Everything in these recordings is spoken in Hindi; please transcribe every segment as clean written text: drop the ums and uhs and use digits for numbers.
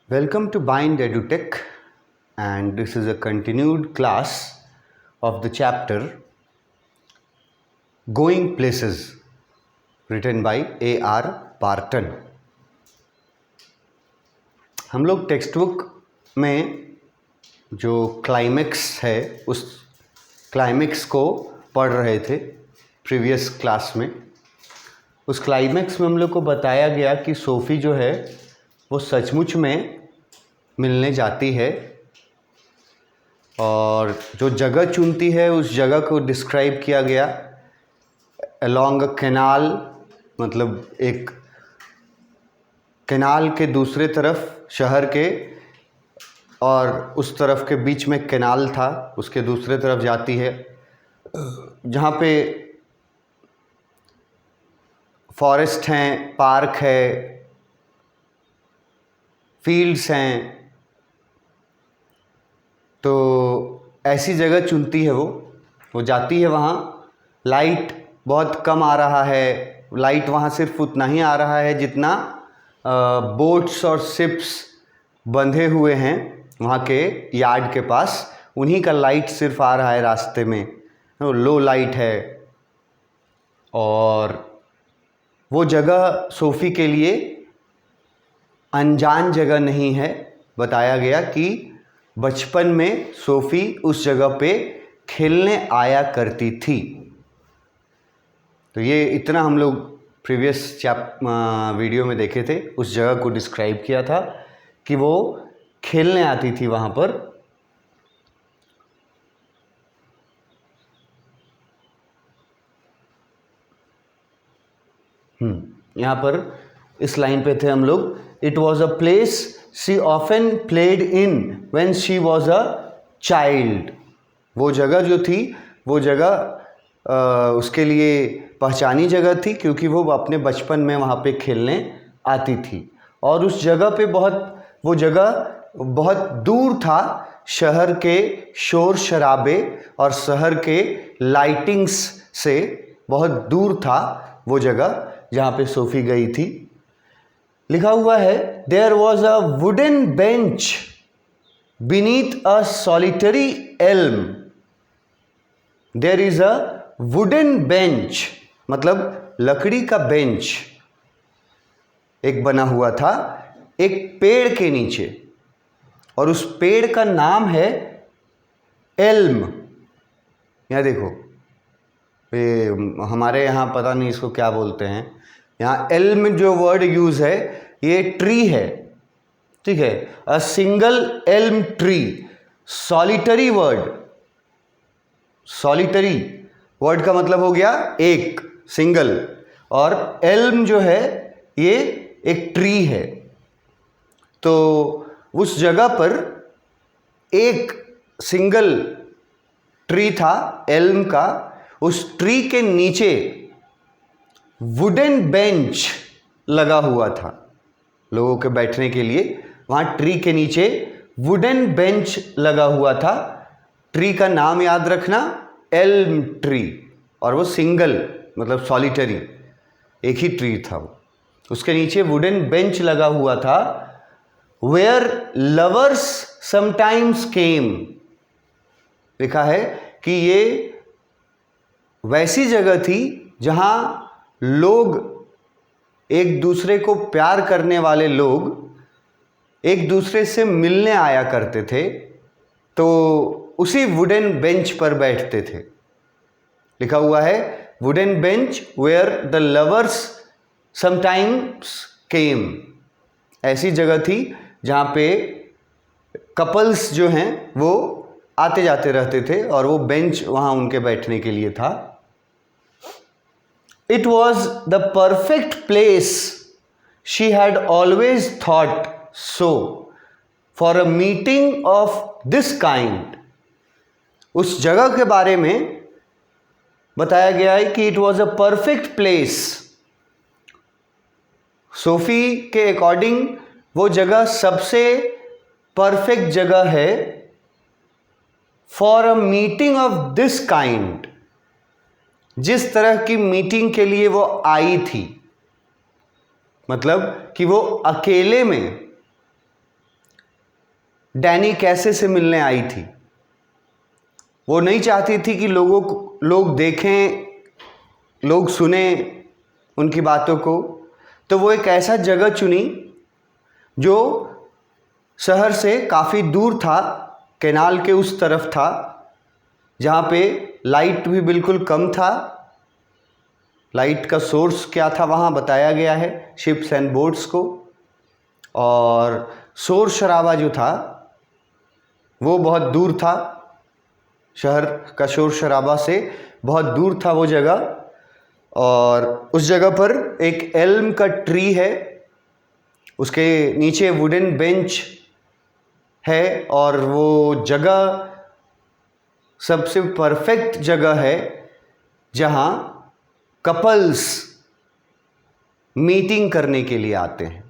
Welcome to Bind EduTech, and this is a continued class of the chapter Going Places, written by A.R. Barton. हम लोग टेक्स्ट बुक में जो क्लाइमेक्स है उस क्लाइमेक्स को पढ़ रहे थे प्रीवियस क्लास में। उस क्लाइमेक्स में हम लोग को बताया गया कि सोफ़ी जो है वो सचमुच में मिलने जाती है और जो जगह चुनती है उस जगह को डिस्क्राइब किया गया अलोंग अ कैनाल, मतलब एक कैनाल के दूसरे तरफ शहर के और उस तरफ के बीच में कैनाल था, उसके दूसरे तरफ जाती है जहाँ पे फॉरेस्ट हैं, पार्क है, फील्ड्स हैं। तो ऐसी जगह चुनती है वो जाती है वहाँ। लाइट बहुत कम आ रहा है, लाइट वहाँ सिर्फ उतना ही आ रहा है जितना बोट्स और शिप्स बंधे हुए हैं वहाँ के यार्ड के पास, उन्हीं का लाइट सिर्फ आ रहा है रास्ते में। लो लाइट है और वो जगह सोफ़ी के लिए अनजान जगह नहीं है। बताया गया कि बचपन में सोफ़ी उस जगह पे खेलने आया करती थी। तो ये इतना हम लोग प्रीवियस वीडियो में देखे थे, उस जगह को डिस्क्राइब किया था कि वो खेलने आती थी वहाँ पर। यहाँ पर इस लाइन पे थे हम लोग। It was a place she often played in when she was a child. वो जगह जो थी वो जगह उसके लिए पहचानी जगह थी क्योंकि वो अपने बचपन में वहाँ पे खेलने आती थी। और उस जगह पे वो जगह बहुत दूर था शहर के शोर शराबे और शहर के लाइटिंग्स से, बहुत दूर था वो जगह जहाँ पे सोफ़ी गई थी। लिखा हुआ है there was a wooden bench beneath a solitary elm. There is a wooden bench, मतलब लकड़ी का बेंच एक बना हुआ था एक पेड़ के नीचे, और उस पेड़ का नाम है एल्म। यहाँ देखो, ये हमारे यहाँ पता नहीं इसको क्या बोलते हैं, यहाँ एल्म जो वर्ड यूज है ये ट्री है, ठीक है। A single Elm tree, solitary word. Solitary word का मतलब हो गया एक, सिंगल, और एल्म जो है ये एक ट्री है। तो उस जगह पर एक सिंगल ट्री था एल्म का, उस ट्री के नीचे वुडन बेंच लगा हुआ था लोगों के बैठने के लिए। वहाँ ट्री के नीचे वुडन बेंच लगा हुआ था। ट्री का नाम याद रखना, एल्म ट्री, और वो सिंगल मतलब सॉलिटरी, एक ही ट्री था वो। उसके नीचे वुडन बेंच लगा हुआ था। वेयर लवर्स समटाइम्स केम, लिखा है कि ये वैसी जगह थी जहाँ लोग, एक दूसरे को प्यार करने वाले लोग एक दूसरे से मिलने आया करते थे, तो उसी वुडन बेंच पर बैठते थे। लिखा हुआ है wooden bench where the lovers sometimes came. ऐसी जगह थी जहाँ पे कपल्स जो हैं वो आते जाते रहते थे और वो बेंच वहाँ उनके बैठने के लिए था। It was the perfect place, she had always thought so, for a meeting of this kind. उस जगह के बारे में बताया गया है कि it was a perfect place. SoFi के अकॉर्डिंग वो जगह सबसे परफेक्ट जगह है for a meeting of this kind, जिस तरह की मीटिंग के लिए वो आई थी। मतलब कि वो अकेले में डैनी कैसे से मिलने आई थी। वो नहीं चाहती थी कि लोग देखें, लोग सुने उनकी बातों को, तो वो एक ऐसा जगह चुनी जो शहर से काफ़ी दूर था, कैनाल के उस तरफ था, जहाँ पे लाइट भी बिल्कुल कम था। लाइट का सोर्स क्या था वहाँ बताया गया है, शिप्स एंड बोट्स को। और शोर शराबा जो था वो बहुत दूर था, शहर का शोर शराबा से बहुत दूर था वो जगह। और उस जगह पर एक एल्म का ट्री है, उसके नीचे वुडन बेंच है, और वो जगह सबसे परफेक्ट जगह है जहाँ कपल्स मीटिंग करने के लिए आते हैं,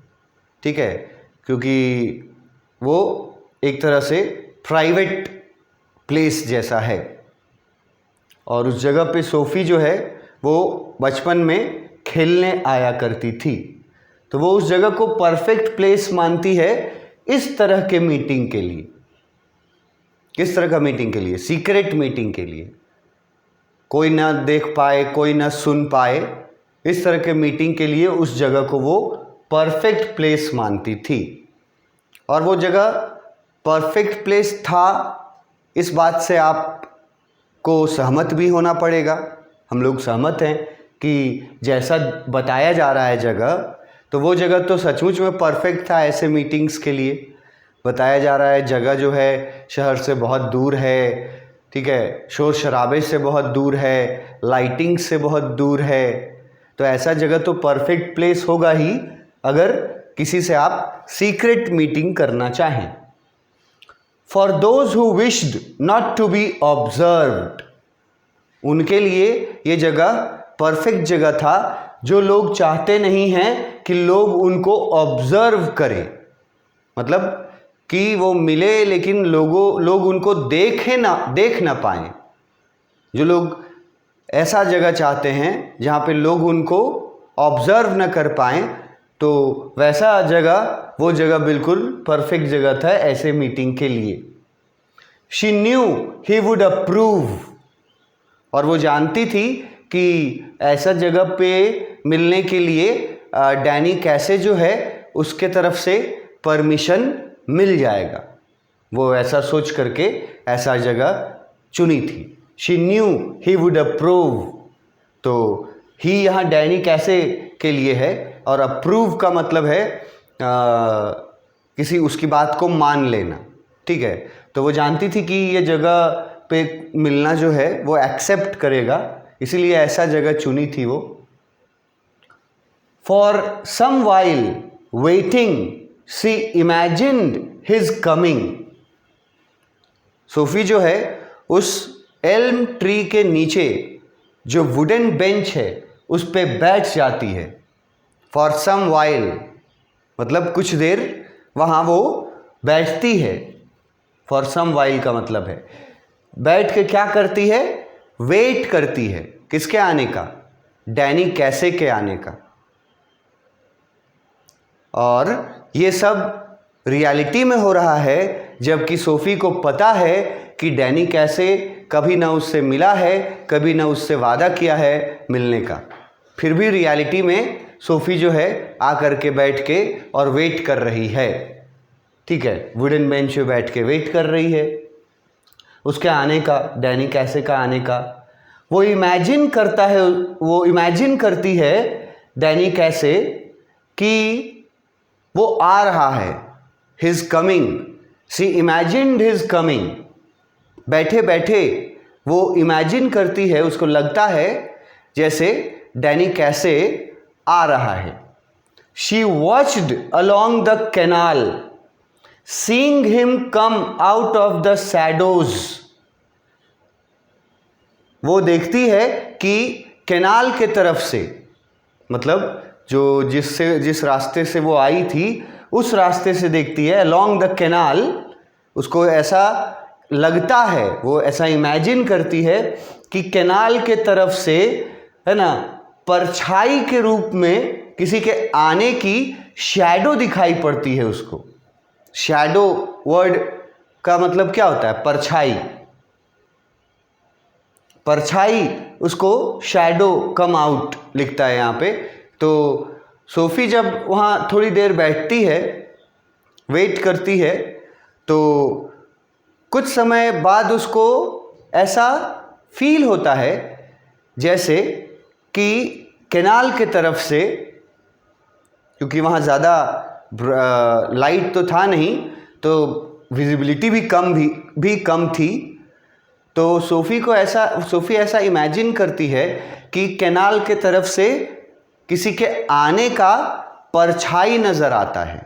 ठीक है, क्योंकि वो एक तरह से प्राइवेट प्लेस जैसा है। और उस जगह पे सोफ़ी जो है वो बचपन में खेलने आया करती थी, तो वो उस जगह को परफेक्ट प्लेस मानती है इस तरह के मीटिंग के लिए। किस तरह का मीटिंग के लिए? सीक्रेट मीटिंग के लिए, कोई ना देख पाए, कोई ना सुन पाए, इस तरह के मीटिंग के लिए उस जगह को वो परफेक्ट प्लेस मानती थी। और वो जगह परफेक्ट प्लेस था, इस बात से आपको सहमत भी होना पड़ेगा। हम लोग सहमत हैं कि जैसा बताया जा रहा है जगह, तो वो जगह तो सचमुच में परफेक्ट था ऐसे मीटिंग्स के लिए। बताया जा रहा है जगह जो है शहर से बहुत दूर है, ठीक है, शोर शराबे से बहुत दूर है, लाइटिंग से बहुत दूर है, तो ऐसा जगह तो परफेक्ट प्लेस होगा ही अगर किसी से आप सीक्रेट मीटिंग करना चाहें। For those who wished not to be observed, उनके लिए ये जगह परफेक्ट जगह था, जो लोग चाहते नहीं हैं कि लोग उनको ऑब्जर्व करें, मतलब कि वो मिले लेकिन लोग उनको देख ना पाएं। जो लोग ऐसा जगह चाहते हैं जहाँ पे लोग उनको ऑब्जर्व ना कर पाएं, तो वैसा जगह, वो जगह बिल्कुल परफेक्ट जगह था ऐसे मीटिंग के लिए। She knew he would approve, और वो जानती थी कि ऐसा जगह पे मिलने के लिए डैनी कैसे जो है उसके तरफ से परमिशन मिल जाएगा। वो ऐसा सोच करके ऐसा जगह चुनी थी। She knew he would approve, तो ही यहाँ डैनी कैसे के लिए है, और अप्रूव का मतलब है किसी उसकी बात को मान लेना, ठीक है। तो वो जानती थी कि ये जगह पे मिलना जो है वो एक्सेप्ट करेगा, इसीलिए ऐसा जगह चुनी थी वो। For some while waiting she imagined his coming, Sophie जो है उस एल्म ट्री के नीचे जो वुडन बेंच है उस पे बैठ जाती है। फॉर सम वाइल मतलब कुछ देर वहाँ वो बैठती है। फॉर सम वाइल का मतलब है बैठ के क्या करती है, वेट करती है। किसके आने का? डैनी कैसे के आने का। और ये सब रियलिटी में हो रहा है जबकि सोफ़ी को पता है कि डैनी कैसे कभी ना उससे मिला है, कभी ना उससे वादा किया है मिलने का। फिर भी रियलिटी में सोफ़ी जो है आकर के बैठ के और वेट कर रही है, ठीक है, वुडन बेंच पे बैठ के वेट कर रही है उसके आने का, डैनी कैसे का आने का। वो इमेजिन करती है डैनी कैसे कि वो आ रहा है, his coming, she imagined his coming. बैठे बैठे वो इमेजिन करती है, उसको लगता है जैसे डैनी कैसे आ रहा है। She watched along the canal seeing him come out of the shadows. वो देखती है कि कैनाल के तरफ से, मतलब जो जिस रास्ते से वो आई थी उस रास्ते से देखती है, अलॉन्ग द कैनाल। उसको ऐसा लगता है, वो ऐसा इमेजिन करती है कि कैनाल के तरफ से, है ना, परछाई के रूप में किसी के आने की शैडो दिखाई पड़ती है उसको। शैडो वर्ड का मतलब क्या होता है? परछाई। परछाई, उसको शैडो कम आउट लिखता है यहाँ पे। तो सोफी जब वहाँ थोड़ी देर बैठती है, वेट करती है, तो कुछ समय बाद उसको ऐसा फील होता है जैसे कि कैनाल के तरफ से, क्योंकि वहाँ ज़्यादा लाइट तो था नहीं, तो विजिबिलिटी भी कम थी, तो सोफ़ी ऐसा इमेजिन करती है कि कैनाल के तरफ से किसी के आने का परछाई नज़र आता है।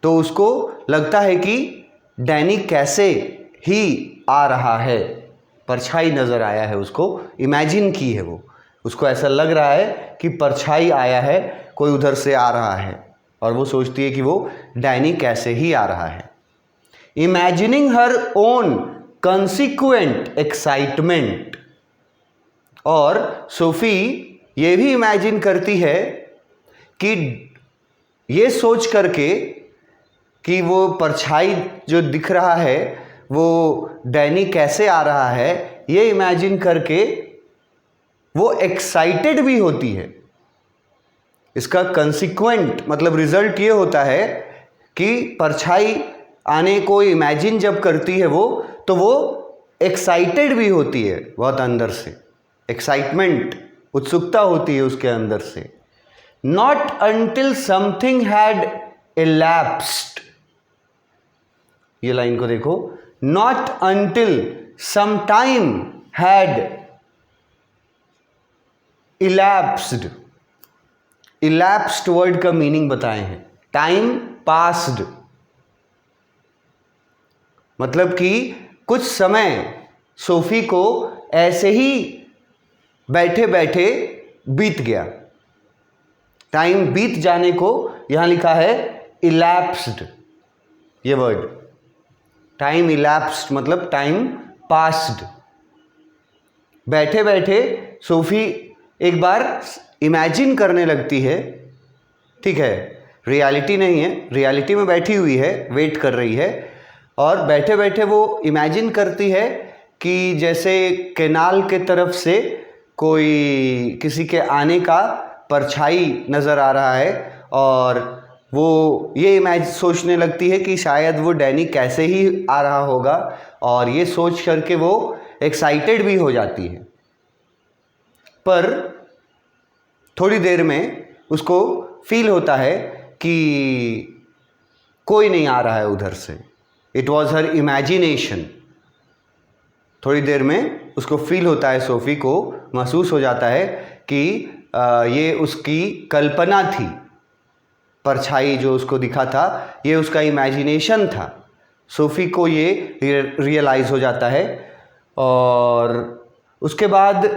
तो उसको लगता है कि डैनी कैसे ही आ रहा है, परछाई नज़र आया है, उसको इमेजिन की है वो, उसको ऐसा लग रहा है कि परछाई आया है, कोई उधर से आ रहा है, और वो सोचती है कि वो डैनी कैसे ही आ रहा है। Imagining her own consequent excitement, और सोफ़ी ये भी इमेजिन करती है कि ये सोच करके कि वो परछाई जो दिख रहा है वो डैनी कैसे आ रहा है, ये इमेजिन करके वो एक्साइटेड भी होती है। इसका कंसिक्वेंट मतलब रिजल्ट ये होता है कि परछाई आने को इमेजिन जब करती है वो, तो वो एक्साइटेड भी होती है बहुत अंदर से, एक्साइटमेंट, उत्सुकता होती है उसके अंदर से। Not until something had elapsed, ये लाइन को देखो, not until some time had elapsed, elapsed word का मीनिंग बताए हैं, टाइम पास्ड, मतलब कि कुछ समय सोफी को ऐसे ही बैठे बैठे बीत गया, टाइम बीत जाने को यहां लिखा है elapsed, ये वर्ड, टाइम elapsed मतलब टाइम पास्ड। बैठे बैठे सोफी एक बार इमेजिन करने लगती है, ठीक है, रियलिटी नहीं है, रियलिटी में बैठी हुई है, वेट कर रही है, और बैठे बैठे वो इमेजिन करती है कि जैसे कैनाल के तरफ से कोई किसी के आने का परछाई नज़र आ रहा है, और वो ये सोचने लगती है कि शायद वो डैनी कैसे ही आ रहा होगा, और ये सोच करके वो एक्साइटेड भी हो जाती है। पर थोड़ी देर में उसको फील होता है कि कोई नहीं आ रहा है उधर से, इट वॉज हर इमेजिनेशन। थोड़ी देर में उसको फील होता है, सोफ़ी को महसूस हो जाता है कि ये उसकी कल्पना थी, परछाई जो उसको दिखा था ये उसका इमेजिनेशन था। सोफ़ी को ये रियलाइज़ हो जाता है, और उसके बाद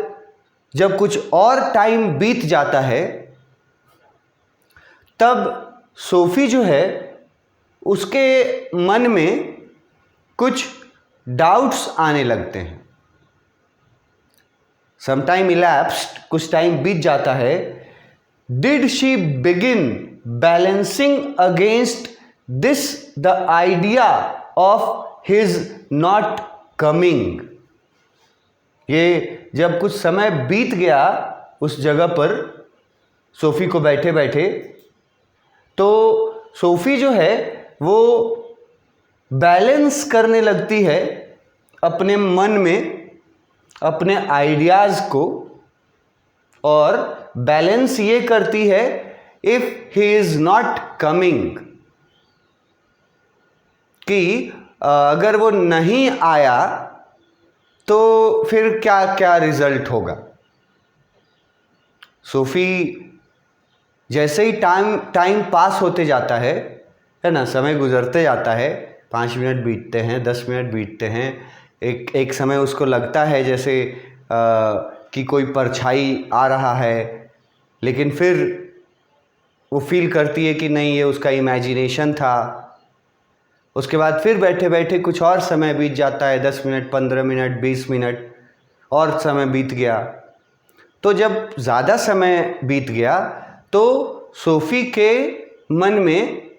जब कुछ और टाइम बीत जाता है तब सोफ़ी जो है उसके मन में कुछ डाउट्स आने लगते हैं। सम टाइम इलैप्स्ड, कुछ टाइम बीत जाता है। Did she begin balancing against this the idea of his not coming. ये जब कुछ समय बीत गया उस जगह पर सोफ़ी को बैठे बैठे, तो सोफ़ी जो है वो बैलेंस करने लगती है अपने मन में अपने आइडियाज़ को, और बैलेंस ये करती है if he is not coming, कि अगर वो नहीं आया तो फिर क्या क्या रिजल्ट होगा। सोफ़ी जैसे ही टाइम पास होते जाता है ना, समय गुजरते जाता है, 5 मिनट बीतते हैं, 10 मिनट बीतते हैं, एक समय उसको लगता है जैसे कि कोई परछाई आ रहा है, लेकिन फिर वो फील करती है कि नहीं, ये उसका इमेजिनेशन था। उसके बाद फिर बैठे बैठे कुछ और समय बीत जाता है, 10 मिनट, 15 मिनट, 20 मिनट और समय बीत गया। तो जब ज़्यादा समय बीत गया तो सोफ़ी के मन में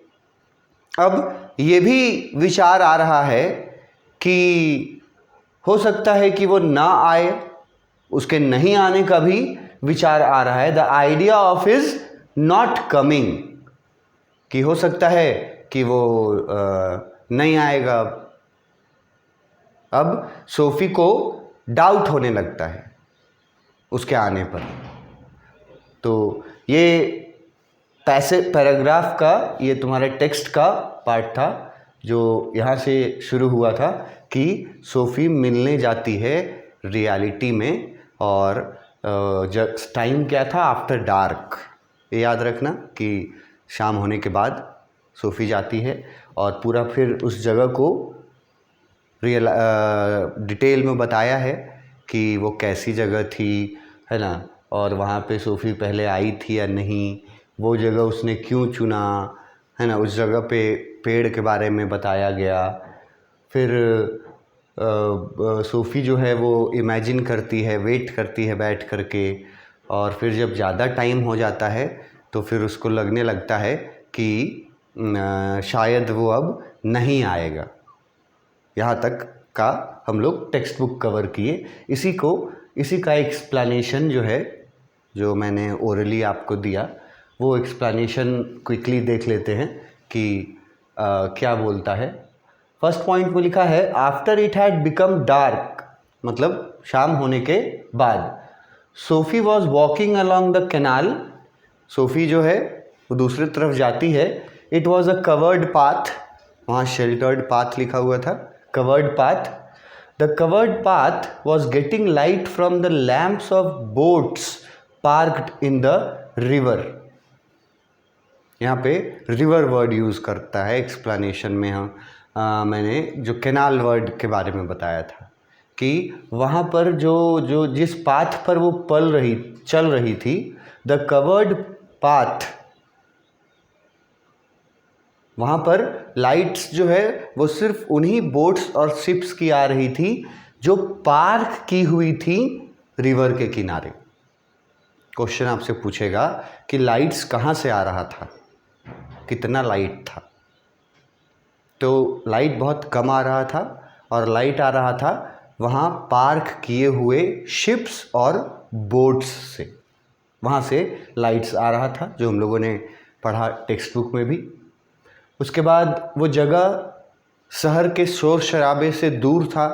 अब ये भी विचार आ रहा है कि हो सकता है कि वो ना आए, उसके नहीं आने का भी विचार आ रहा है। The idea of his not coming, कि हो सकता है कि वो नहीं आएगा। अब सोफी को डाउट होने लगता है उसके आने पर। तो ये पैराग्राफ का, ये तुम्हारे टेक्स्ट का पार्ट था जो यहाँ से शुरू हुआ था कि सोफ़ी मिलने जाती है रियलिटी में, और टाइम क्या था, आफ्टर डार्क। ये याद रखना कि शाम होने के बाद सोफ़ी जाती है और पूरा फिर उस जगह को डिटेल में बताया है कि वो कैसी जगह थी, है ना, और वहाँ पे सोफ़ी पहले आई थी या नहीं, वो जगह उसने क्यों चुना, है ना, उस जगह पे पेड़ के बारे में बताया गया। फिर सोफ़ी जो है वो इमेजिन करती है, वेट करती है बैठ करके, और फिर जब ज़्यादा टाइम हो जाता है तो फिर उसको लगने लगता है कि शायद वो अब नहीं आएगा। यहाँ तक का हम लोग टेक्स्ट बुक कवर किए। इसी का एक्सप्लेनेशन जो है, जो मैंने ओरली आपको दिया, वो एक्सप्लेनेशन क्विकली देख लेते हैं कि क्या बोलता है। फर्स्ट पॉइंट में लिखा है after it had become dark, मतलब शाम होने के बाद। SoFi was walking along the canal, SoFi जो है वो दूसरी तरफ जाती है। It was a covered path, वहाँ शेल्टर्ड पाथ लिखा हुआ था, covered path. The covered path was getting light from the lamps of boats parked in the river. यहाँ पे रिवर वर्ड यूज़ करता है एक्सप्लेनेशन में। मैंने जो कैनाल वर्ड के बारे में बताया था कि वहाँ पर जो जिस पाथ पर वो चल रही थी, द कवर्ड पाथ, वहाँ पर लाइट्स जो है वो सिर्फ उन्हीं बोट्स और शिप्स की आ रही थी जो पार्क की हुई थी रिवर के किनारे। क्वेश्चन आपसे पूछेगा कि लाइट्स कहाँ से आ रहा था, कितना लाइट था। तो लाइट बहुत कम आ रहा था, और लाइट आ रहा था वहाँ पार्क किए हुए शिप्स और बोट्स से, वहाँ से लाइट्स आ रहा था, जो हम लोगों ने पढ़ा टेक्स्ट बुक में भी। उसके बाद वो जगह शहर के शोर शराबे से दूर था।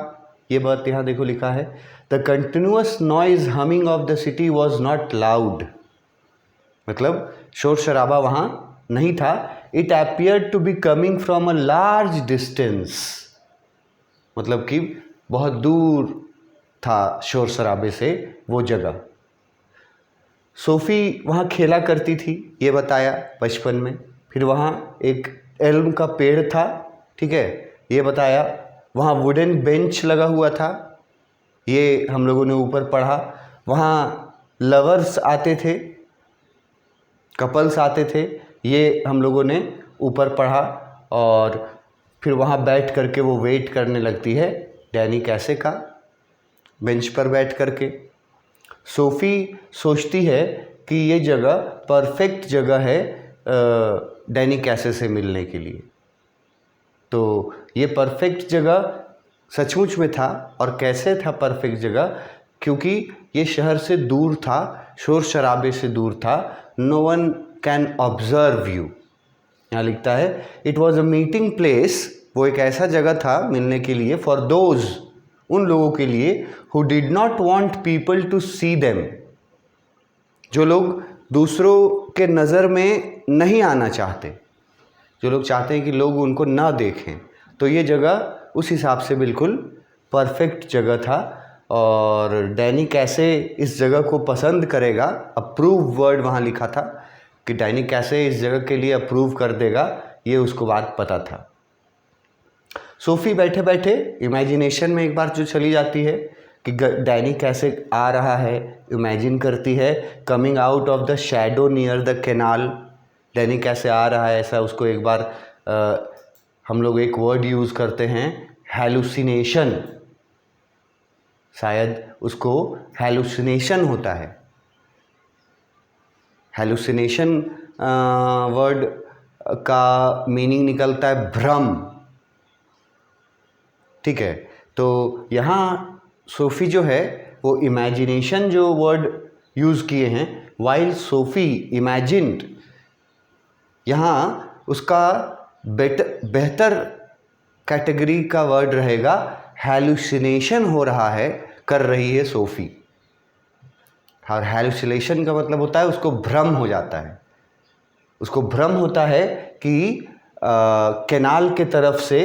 ये बात यहाँ देखो लिखा है, the continuous noise humming of the city was not loud, मतलब शोर शराबा वहाँ नहीं था। It appeared to be coming from a large distance, मतलब कि बहुत दूर था शोर शराबे से वो जगह। सोफ़ी वहाँ खेला करती थी, ये बताया बचपन में। फिर वहाँ एक एल्म का पेड़ था, ठीक है, ये बताया। वहाँ वुडन बेंच लगा हुआ था, ये हम लोगों ने ऊपर पढ़ा। वहाँ लवर्स आते थे, कपल्स आते थे, ये हम लोगों ने ऊपर पढ़ा। और फिर वहाँ बैठ करके वो वेट करने लगती है डैनी कैसे का, बेंच पर बैठ करके। सोफ़ी सोचती है कि ये जगह परफेक्ट जगह है डैनी कैसे से मिलने के लिए। तो ये परफेक्ट जगह सचमुच में था, और कैसे था परफेक्ट जगह, क्योंकि ये शहर से दूर था, शोर शराबे से दूर था। No one can observe you, यहाँ लिखता है it was a meeting place, वो एक ऐसा जगह था मिलने के लिए, फॉर दोज, उन लोगों के लिए, who did not want people to see them, जो लोग दूसरों के नज़र में नहीं आना चाहते, जो लोग चाहते हैं कि लोग उनको ना देखें। तो ये जगह उस हिसाब से बिल्कुल परफेक्ट जगह था। और डैनी कैसे इस जगह को पसंद करेगा, अप्रूव वर्ड वहाँ लिखा था कि डैनी कैसे इस जगह के लिए अप्रूव कर देगा, ये उसको बात पता था। सोफ़ी बैठे बैठे इमेजिनेशन में एक बार जो चली जाती है कि डैनी कैसे आ रहा है, इमेजिन करती है, coming out of the shadow near the canal, Danny कैसे आ रहा है ऐसा उसको एक बार हम लोग एक वर्ड यूज़ करते हैं, हैलुसिनेशन, शायद उसको हैलुसिनेशन होता है। हैलुसिनेशन वर्ड का मीनिंग निकलता है भ्रम, ठीक है। तो यहाँ सोफ़ी जो है वो इमेजिनेशन जो वर्ड यूज़ किए हैं, वाइल सोफ़ी इमेजिन्ड, यहाँ उसका बेहतर कैटेगरी का वर्ड रहेगा हैलुसिनेशन हो रहा है, कर रही है सोफ़ी। और हैलुसिनेशन का मतलब होता है उसको भ्रम हो जाता है, उसको भ्रम होता है कि कैनाल के तरफ से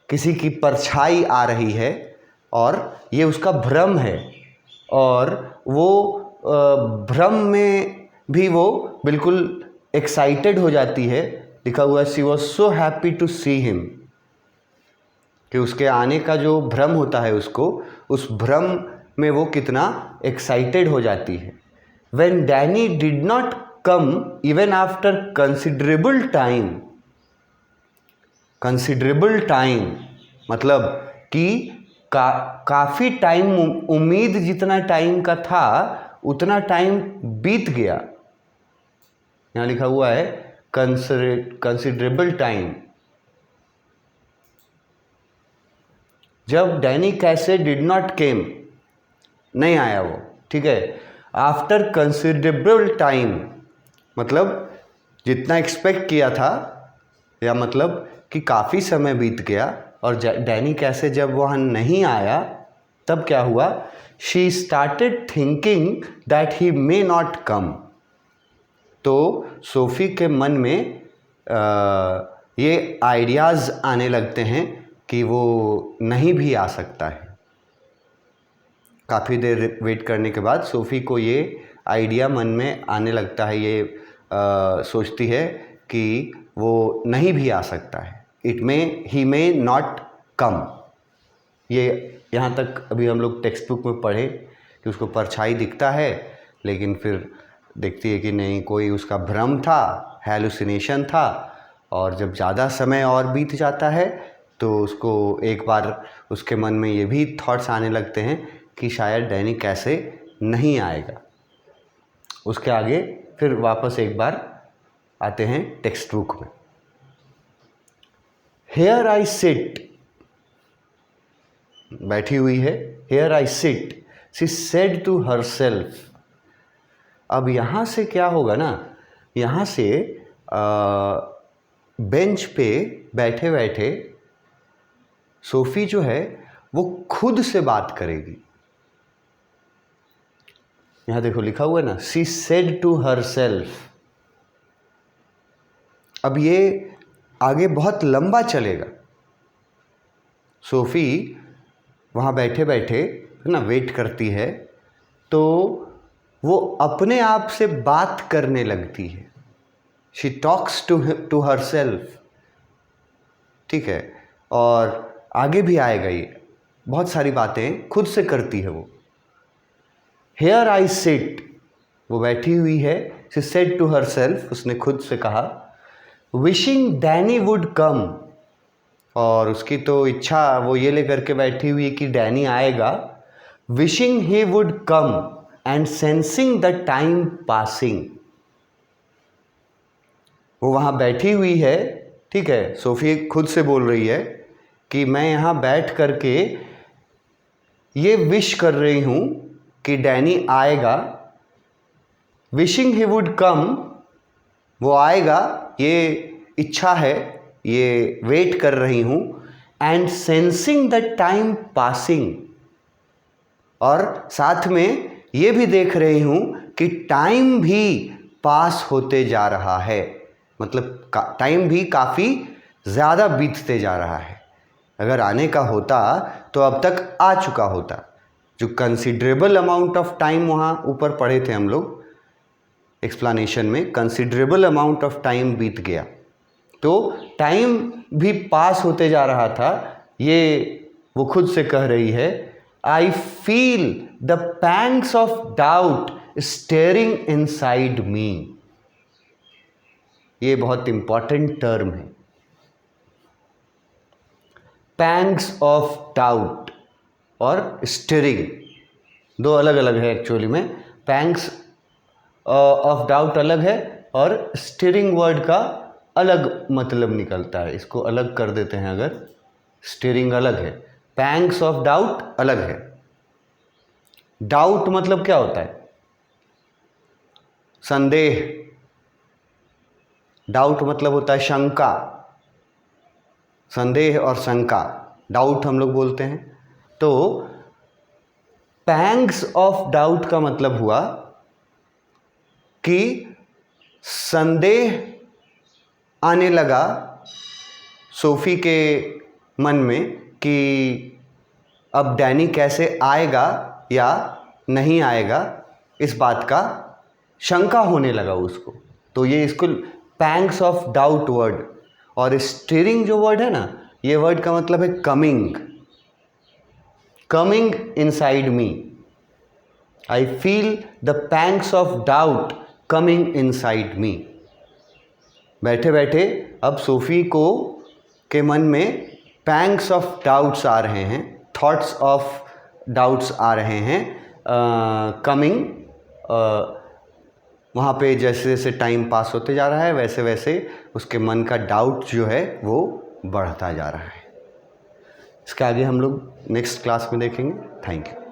किसी की परछाई आ रही है और ये उसका भ्रम है, और वो भ्रम में भी वो बिल्कुल एक्साइटेड हो जाती है। लिखा हुआ है she was so happy to see him, कि उसके आने का जो भ्रम होता है उसको, उस भ्रम में वो कितना एक्साइटेड हो जाती है। When Danny did not come even after considerable time मतलब कि काफ़ी टाइम, उम्मीद जितना टाइम का था उतना टाइम बीत गया। यहाँ लिखा हुआ है कंसिडरेबल टाइम। जब डैनी कैसे डिड नॉट केम, नहीं आया वो, ठीक है। आफ्टर कंसिडरेबल टाइम मतलब जितना एक्सपेक्ट किया था, या मतलब कि काफ़ी समय बीत गया, और डैनी कैसे जब वहाँ नहीं आया तब क्या हुआ, she started thinking that he may not come. तो सोफ़ी के मन में ये आइडियाज़ आने लगते हैं कि वो नहीं भी आ सकता है। काफ़ी देर वेट करने के बाद सोफ़ी को ये आइडिया मन में आने लगता है, ये सोचती है कि वो नहीं भी आ सकता है। ही मे नॉट कम, ये यहाँ तक अभी हम लोग टेक्स्ट बुक में पढ़े कि उसको परछाई दिखता है, लेकिन फिर देखती है कि नहीं, कोई उसका भ्रम था, हैलुसिनेशन था। और जब ज़्यादा समय और बीत जाता है तो उसको एक बार उसके मन में ये भी थॉट्स आने लगते हैं कि शायद डैनी कैसे नहीं आएगा। उसके आगे फिर वापस एक बार आते हैं टेक्स्ट बुक में। हेयर आई सिट, बैठी हुई है, here I sit, she said to herself. अब यहाँ से क्या होगा ना, यहाँ से बेंच पे बैठे बैठे सोफ़ी जो है वो खुद से बात करेगी। यहाँ देखो लिखा हुआ है ना, she said to herself. अब ये आगे बहुत लंबा चलेगा। सोफ़ी वहाँ बैठे बैठे है ना, वेट करती है, तो वो अपने आप से बात करने लगती है। She talks to herself, ठीक है। और आगे भी आएगा ये, बहुत सारी बातें खुद से करती है वो। हेयर आई सिट, वो बैठी हुई है, she said to herself, उसने खुद से कहा। विशिंग डैनी वुड कम, और उसकी तो इच्छा वो ये लेकर के बैठी हुई कि डैनी आएगा। Wishing he would come and sensing the time passing, वो वहाँ बैठी हुई है, ठीक है। सोफ़ी खुद से बोल रही है कि मैं यहाँ बैठ करके ये विश कर रही हूँ कि डैनी आएगा। विशिंग ही वुड कम, वो आएगा, ये इच्छा है, ये वेट कर रही हूँ। And sensing the time passing, और साथ में ये भी देख रही हूँ कि टाइम भी पास होते जा रहा है, मतलब टाइम भी काफ़ी ज़्यादा बीतते जा रहा है। अगर आने का होता तो अब तक आ चुका होता। जो कंसिडरेबल अमाउंट ऑफ टाइम वहाँ ऊपर पढ़े थे हम लोग एक्सप्लेनेशन में, कंसिडरेबल अमाउंट ऑफ टाइम बीत गया, तो टाइम भी पास होते जा रहा था, ये वो खुद से कह रही है। I feel the pangs of doubt steering inside me, ये बहुत इंपॉर्टेंट टर्म है। पैंग्स ऑफ डाउट और स्टेयरिंग दो अलग अलग है एक्चुअली में। पैंग्स ऑफ डाउट अलग है और स्टीयरिंग वर्ड का अलग मतलब निकलता है, इसको अलग कर देते हैं अगर, स्टीयरिंग अलग है, पैंग्स ऑफ डाउट अलग है। डाउट मतलब क्या होता है? संदेह। डाउट मतलब होता है शंका, संदेह और शंका, डाउट हम लोग बोलते हैं। तो पैंग्स ऑफ डाउट का मतलब हुआ कि संदेह आने लगा सोफी के मन में कि अब डैनी कैसे आएगा या नहीं आएगा, इस बात का शंका होने लगा उसको। तो ये इसको पैंग्स ऑफ डाउट वर्ड। और स्टीयरिंग जो वर्ड है ना, ये वर्ड का मतलब है coming, coming inside me. I feel the pangs of doubt coming inside me. बैठे बैठे अब सोफी को के मन में पैंग्स ऑफ डाउट्स आ रहे हैं, थॉट्स ऑफ डाउट्स आ रहे हैं, कमिंग। वहाँ पे जैसे जैसे टाइम पास होते जा रहा है वैसे वैसे उसके मन का डाउट जो है वो बढ़ता जा रहा है। इसके आगे हम लोग नेक्स्ट क्लास में देखेंगे। Thank you.